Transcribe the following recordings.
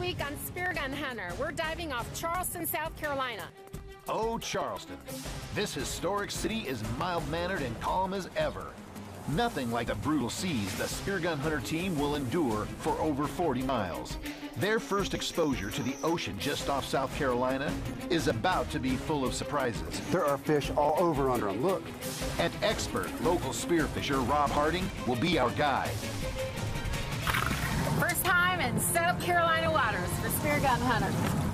week on Spear Gun Hunter. We're diving off Charleston, South Carolina. Oh, Charleston. This historic city is mild-mannered and calm as ever. Nothing like the brutal seas the Spear Gun Hunter team will endure for over 40 miles. Their first exposure to the ocean just off South Carolina is about to be full of surprises. There are fish all over under them, look. And expert local spearfisher Rob Harding will be our guide. First time in South Carolina waters for Spear Gun Hunter.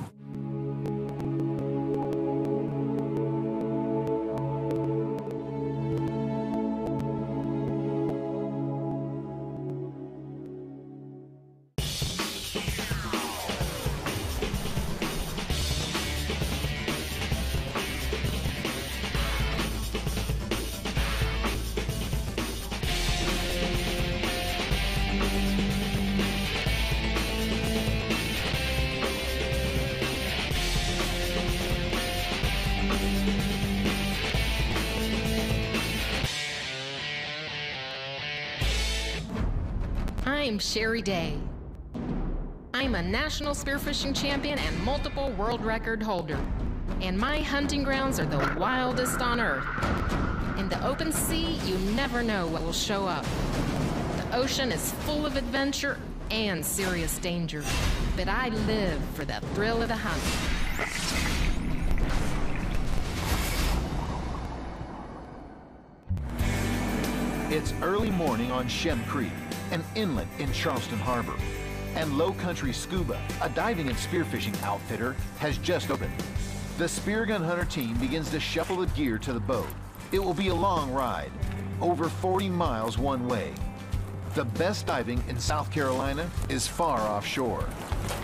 I'm Sherry Day. I'm a national spearfishing champion and multiple world record holder. And my hunting grounds are the wildest on earth. In the open sea, you never know what will show up. The ocean is full of adventure and serious danger. But I live for the thrill of the hunt. It's early morning on Shem Creek, an inlet in Charleston Harbor. And Low Country Scuba, a diving and spearfishing outfitter, has just opened. The Spear Gun Hunter team begins to shuffle the gear to the boat. It will be a long ride, over 40 miles one way. The best diving in South Carolina is far offshore.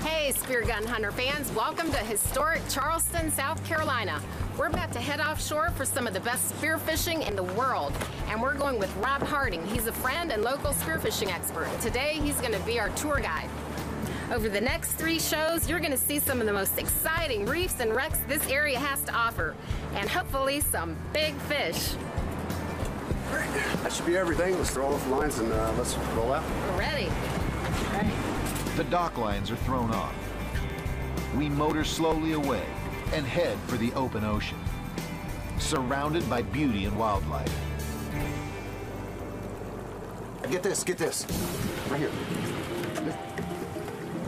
Hey, Spear Gun Hunter fans, welcome to historic Charleston, South Carolina. We're about to head offshore for some of the best spearfishing in the world. And we're going with Rob Harding. He's a friend and local spearfishing expert. Today, he's going to be our tour guide. Over the next 3 shows, you're going to see some of the most exciting reefs and wrecks this area has to offer. And hopefully some big fish. Great. That should be everything. Let's throw off the lines and let's roll out. We're ready. All right. The dock lines are thrown off. We motor slowly away and head for the open ocean, surrounded by beauty and wildlife. Get this, right here.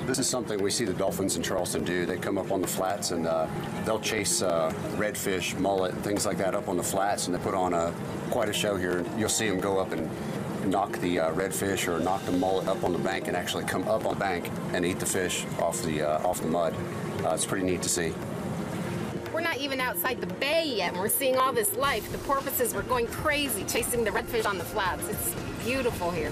This is something we see the dolphins in Charleston do. They come up on the flats and they'll chase redfish, mullet, and things like that up on the flats, and they put on quite a show here. You'll see them go up and knock the redfish or knock the mullet up on the bank and actually come up on the bank and eat the fish off the mud. It's pretty neat to see. We're not even outside the bay yet, and we're seeing all this life. The porpoises were going crazy chasing the redfish on the flats. It's beautiful here.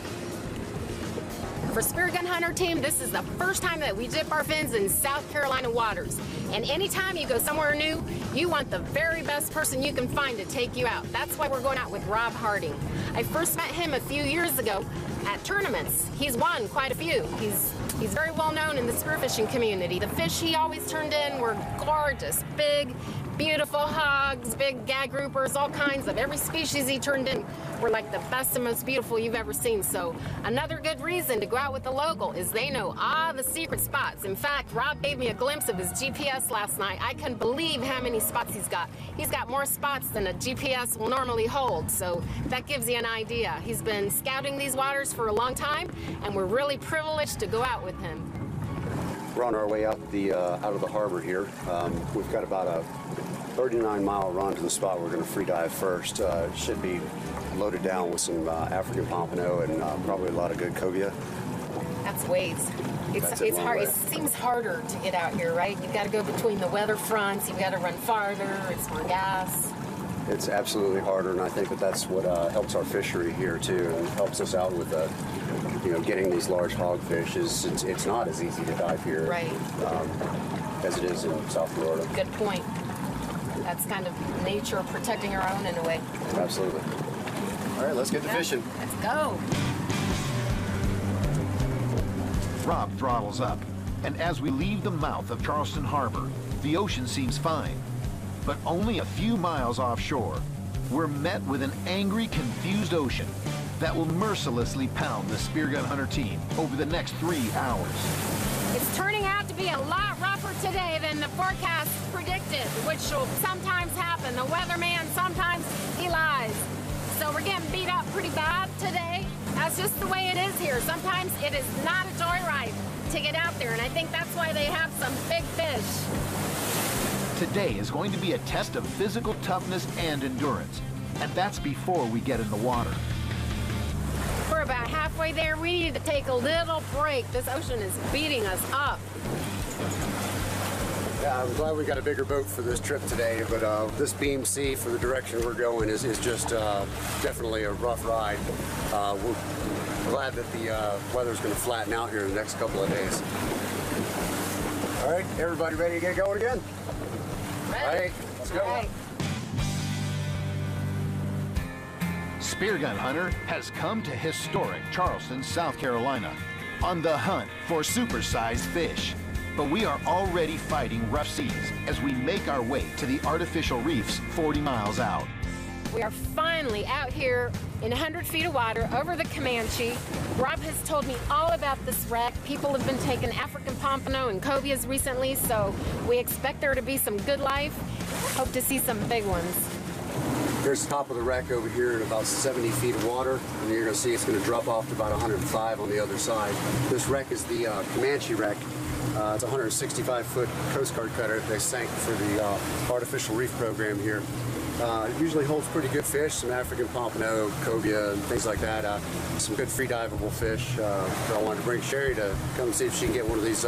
For Spear Gun Hunter team, this is the first time that we dip our fins in South Carolina waters. And anytime you go somewhere new, you want the very best person you can find to take you out. That's why we're going out with Rob Harding. I first met him a few years ago at tournaments. He's won quite a few. He's very well known in the spearfishing community. The fish he always turned in were gorgeous, big, beautiful hogs, big gag groupers, all kinds of every species he turned in were like the best and most beautiful you've ever seen. So another good reason to go out with the local is they know all the secret spots. In fact, Rob gave me a glimpse of his GPS last night. I couldn't believe how many spots he's got. He's got more spots than a GPS will normally hold, so that gives you an idea. He's been scouting these waters for a long time, and we're really privileged to go out with him. We're on our way out of the harbor here. We've got about a 39-mile run to the spot we're going to free dive first. It should be loaded down with some African pompano and probably a lot of good cobia. That's waves. It's hard. It seems harder to get out here, right? You've got to go between the weather fronts. You've got to run farther. It's more gas. It's absolutely harder, and I think that that's what helps our fishery here too, and helps us out with getting these large hogfish. It's not as easy to dive here, right, as it is in South Florida. Good point. That's kind of nature protecting our own in a way. Absolutely. All right, let's get to fishing. Let's go. Rob throttles up, and as we leave the mouth of Charleston Harbor, the ocean seems fine. But only a few miles offshore, we're met with an angry, confused ocean that will mercilessly pound the Spear Gun Hunter team over the next 3 hours. It's turning out to be a lot rougher today than the forecast predicted, which will sometimes happen. The weatherman, sometimes he lies. So we're getting beat up pretty bad today. That's just the way it is here. Sometimes it is not a joyride to get out there, and I think that's why they have some big fish. Today is going to be a test of physical toughness and endurance, and that's before we get in the water. We're about halfway there. We need to take a little break. This ocean is beating us up. Yeah, I'm glad we got a bigger boat for this trip today, but this beam sea for the direction we're going is just definitely a rough ride. We're glad that the weather's going to flatten out here in the next couple of days. All right, everybody ready to get going again? Ready. All right, let's go. All right. Spear Gun Hunter has come to historic Charleston, South Carolina, on the hunt for supersized fish. But we are already fighting rough seas as we make our way to the artificial reefs 40 miles out. We are finally out here in 100 feet of water over the Comanche. Rob has told me all about this wreck. People have been taking African pompano and cobias recently, so we expect there to be some good life. Hope to see some big ones. Here's the top of the wreck over here in about 70 feet of water, and you're going to see it's going to drop off to about 105 on the other side. This wreck is the Comanche wreck. It's a 165-foot Coast Guard cutter they sank for the artificial reef program here. It usually holds pretty good fish, some African pompano, cobia, and things like that. Some good free-diveable fish. So I wanted to bring Sherry to come and see if she can get one of these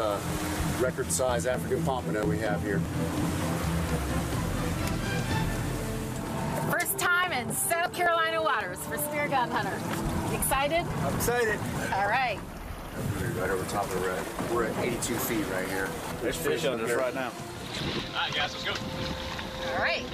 record-size African pompano we have here. First time in South Carolina waters for Spear Gun Hunter. You excited? I'm excited. All right. Right over top of the wreck. We're at 82 feet right here. There's fish under us right now. All right, guys, let's go. All right.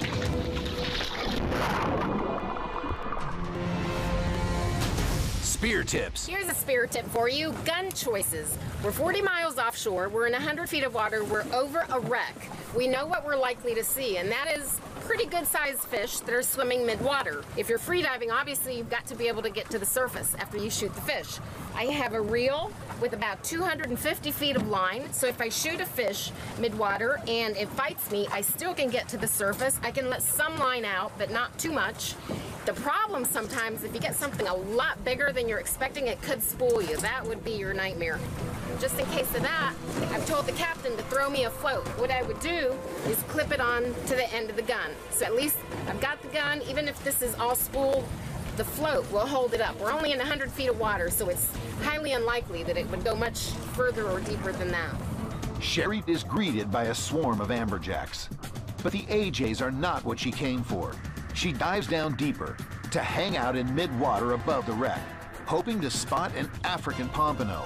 Spear tips. Here's a spear tip for you. Gun choices. We're 40 miles offshore. We're in 100 feet of water. We're over a wreck. We know what we're likely to see, and that is pretty good sized fish that are swimming mid-water. If you're free diving, obviously you've got to be able to get to the surface after you shoot the fish. I have a reel with about 250 feet of line, so if I shoot a fish mid-water and it bites me, I still can get to the surface. I can let some line out, but not too much. The problem sometimes, if you get something a lot bigger than you're expecting, it could spool you. That would be your nightmare. Just in case of that, I've told the captain to throw me a float. What I would do is clip it on to the end of the gun. So at least I've got the gun. Even if this is all spooled, the float will hold it up. We're only in 100 feet of water, so it's highly unlikely that it would go much further or deeper than that. Sherry is greeted by a swarm of amberjacks. But the AJs are not what she came for. She dives down deeper to hang out in mid-water above the wreck, hoping to spot an African pompano.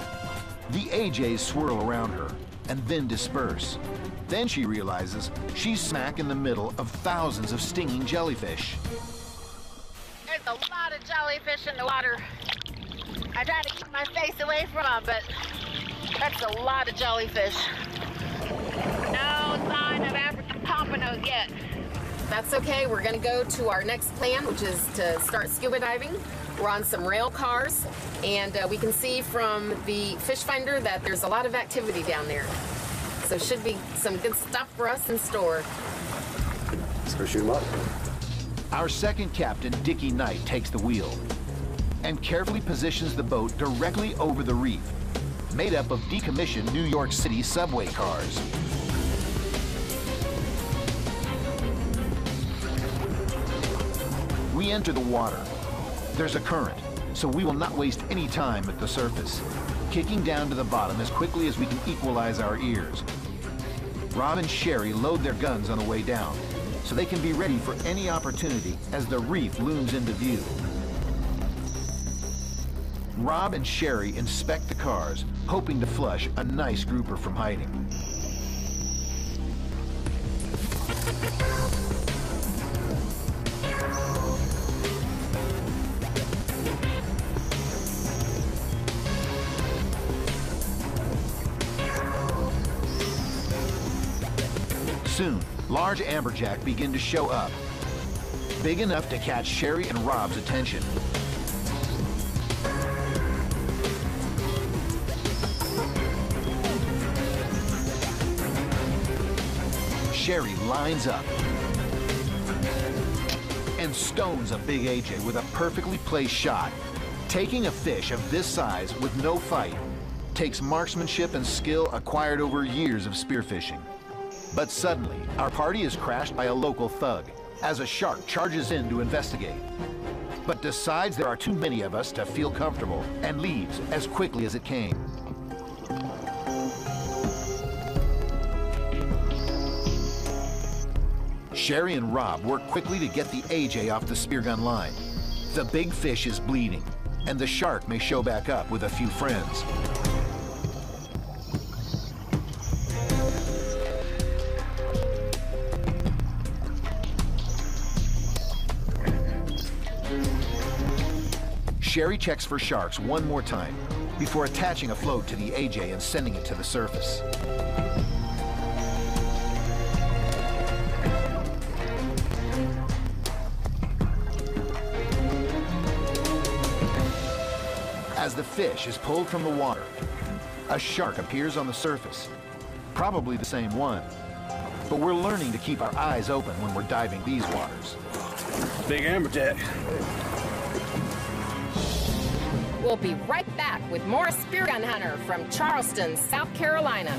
The AJs swirl around her and then disperse. Then she realizes she's smack in the middle of thousands of stinging jellyfish. There's a lot of jellyfish in the water. I try to keep my face away from them, but that's a lot of jellyfish. No sign of African pompanos yet. That's okay. We're going to go to our next plan, which is to start scuba diving. We're on some rail cars, and we can see from the fish finder that there's a lot of activity down there. So should be some good stuff for us in store. Let's go shoot them up. Our second captain, Dickie Knight, takes the wheel and carefully positions the boat directly over the reef, made up of decommissioned New York City subway cars. We enter the water. There's a current, so we will not waste any time at the surface, kicking down to the bottom as quickly as we can equalize our ears. Rob and Sherry load their guns on the way down, so they can be ready for any opportunity as the reef looms into view. Rob and Sherry inspect the cars, hoping to flush a nice grouper from hiding. Soon, large amberjack begin to show up, big enough to catch Sherry and Rob's attention. Sherry lines up and stones a big AJ with a perfectly placed shot. Taking a fish of this size with no fight takes marksmanship and skill acquired over years of spearfishing. But suddenly, our party is crashed by a local thug as a shark charges in to investigate, but decides there are too many of us to feel comfortable and leaves as quickly as it came. Sherry and Rob work quickly to get the AJ off the spear gun line. The big fish is bleeding, and the shark may show back up with a few friends. Sherry checks for sharks one more time before attaching a float to the AJ and sending it to the surface. As the fish is pulled from the water, a shark appears on the surface. Probably the same one. But we're learning to keep our eyes open when we're diving these waters. Big amberjack. We'll be right back with more Spear Gun Hunter from Charleston, South Carolina.